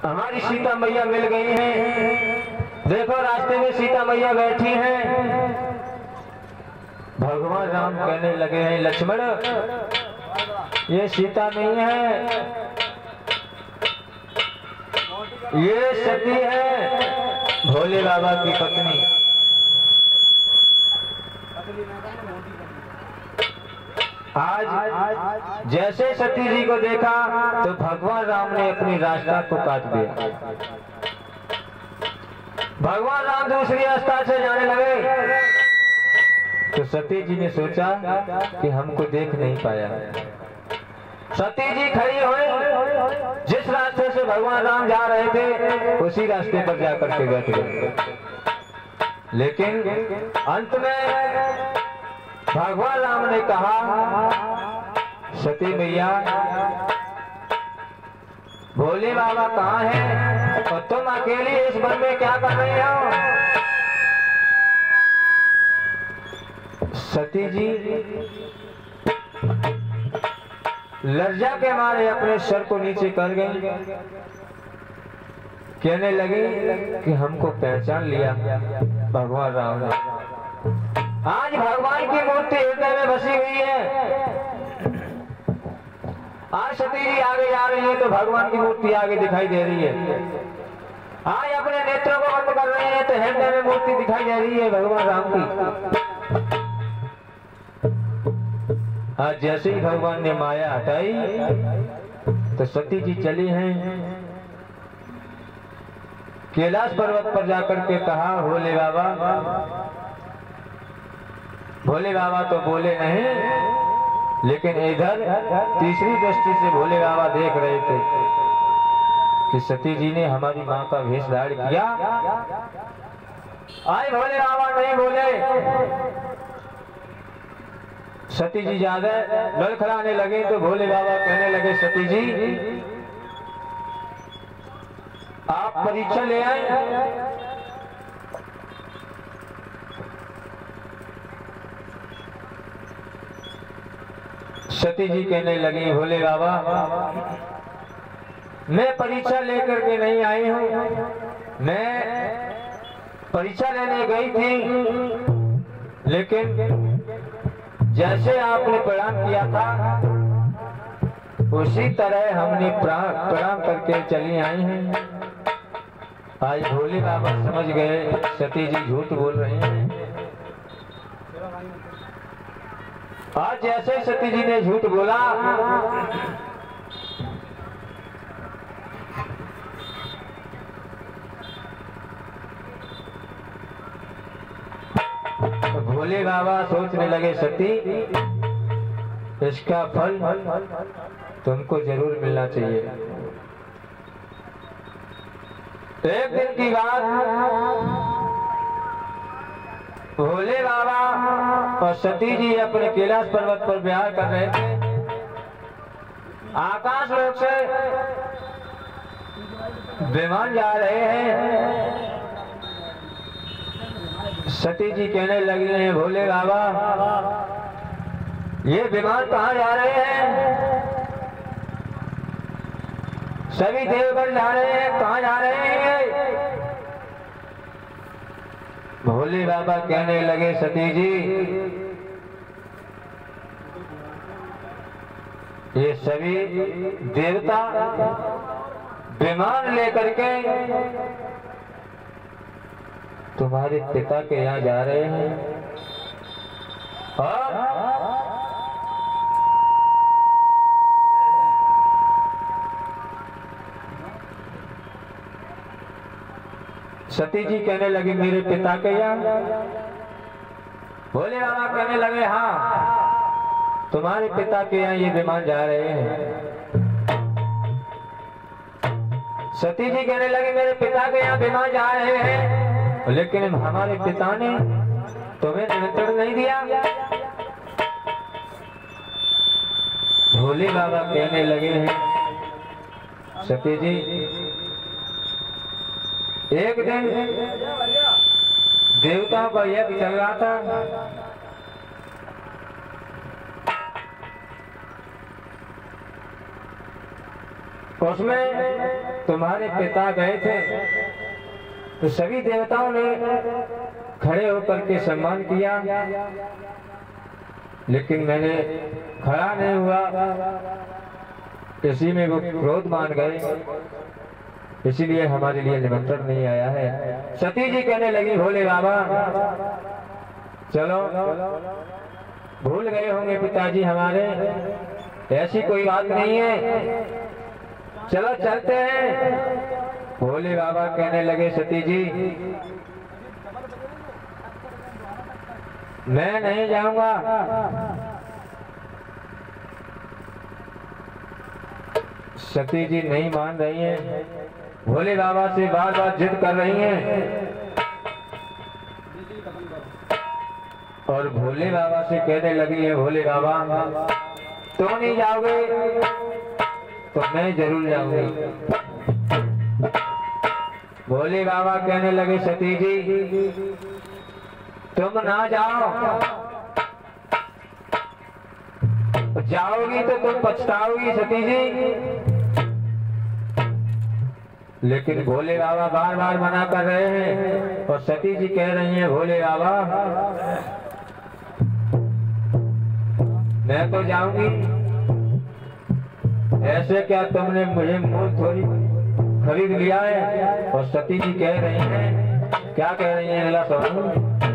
हमारी सीता मैया मिल गई हैं। देखो रास्ते में सीता मैया बैठी हैं। भगवान राम कहने लगे हैं, लक्ष्मण ये सीता नहीं है, ये सती है, भोले बाबा की पत्नी। आज जैसे सती जी को देखा तो भगवान राम ने अपनी रास्ता को काट दिया। भगवान राम दूसरी रास्ता से जाने लगे तो सती जी ने सोचा कि हमको देख नहीं पाया। सती जी खड़ी हुई, जिस रास्ते से भगवान राम जा रहे थे उसी रास्ते पर जाकर के बैठ गए। लेकिन अंत में भगवान राम ने कहा, सती मैया भोले बाबा कहाँ हैं और तुम अकेली इस वन में क्या कर रही हो? सती जी लज्जा के मारे अपने सर को नीचे कर गई। कहने लगी कि हमको पहचान लिया भगवान राम ने। आज भगवान की मूर्ति हृदय में बसी हुई है। आज सती जी आगे जा रही है तो भगवान की मूर्ति आगे दिखाई दे रही है। आज अपने नेत्रों को बंद कर रही है तो हृदय में मूर्ति दिखाई दे रही है भगवान राम की। आज जैसे ही भगवान ने माया हटाई तो सती जी चली हैं। कैलाश पर्वत पर जाकर के कहा, भोले बाबा, भोले बाबा तो बोले नहीं, लेकिन इधर तीसरी दृष्टि से भोले बाबा देख रहे थे कि सती जी ने हमारी मां का वेश धारण किया। आज भोले बाबा नहीं बोले। सती जी ज्यादा लड़खड़ाने लगे तो भोले बाबा कहने लगे, सती जी आप परीक्षा ले आए। सती जी कहने लगी, भोले बाबा मैं परीक्षा लेकर के नहीं आई हूँ, मैं परीक्षा लेने गई थी, लेकिन जैसे आपने प्रणाम किया था उसी तरह हमने प्रणाम करके चली आई हैं। आज भोले बाबा समझ गए सती जी झूठ बोल रही हैं। आज जैसे सती जी ने झूठ बोला तो भोले बाबा सोचने लगे, सती इसका फल तुमको जरूर मिलना चाहिए। एक दिन की बात, भोले बाबा और सती जी अपने कैलाश पर्वत पर विहार कर रहे थे। आकाश लोक से विमान जा रहे हैं। सती जी कहने लगी हैं, भोले बाबा ये विमान कहाँ जा रहे हैं? सभी देवगण जा रहे हैं, कहाँ जा रहे हैं? भोले बाबा कहने लगे, सती जी ये सभी देवता विमान लेकर के तुम्हारे पिता के यहाँ जा रहे हैं। और सती जी कहने लगी, मेरे पिता के यहाँ? भोले बाबा कहने लगे, हाँ तुम्हारे पिता के यहाँ ये विमान जा रहे हैं। सती जी कहने लगे, मेरे पिता के यहाँ विमान जा रहे हैं, लेकिन हमारे पिता ने तुम्हें निमंत्रण नहीं दिया। भोले बाबा कहने लगे हैं, सती जी एक दिन देवताओं का यज्ञ चल रहा था। उसमें तुम्हारे पिता गए थे तो सभी देवताओं ने खड़े होकर के सम्मान किया, लेकिन मैंने खड़ा नहीं हुआ, इसी में वो क्रोध मान गए, इसीलिए हमारे लिए निमंत्रण नहीं आया है। सती जी कहने लगी भोले बाबा चलो, भूल गए होंगे पिताजी हमारे, ऐसी कोई बात नहीं है, चलो चलते हैं। भोले बाबा कहने लगे सती जी मैं नहीं जाऊंगा। सती जी नहीं मान रही हैं, भोले बाबा से बार बार जिद कर रही हैं और भोले बाबा से कहने लगी है भोले बाबा तुम नहीं जाओगे तो मैं जरूर जाऊंगी। भोले बाबा कहने लगे सती जी तुम ना जाओ, जाओगी तो तुम पछताओगी सती जी। लेकिन भोले बाबा बार बार मना कर रहे हैं और सती जी कह रही हैं भोले बाबा मैं तो जाऊंगी, ऐसे क्या तुमने मुझे मूल थोड़ी खरीद लिया है। और सती जी कह रही हैं, क्या कह रही हैं अल्लाह सुनो।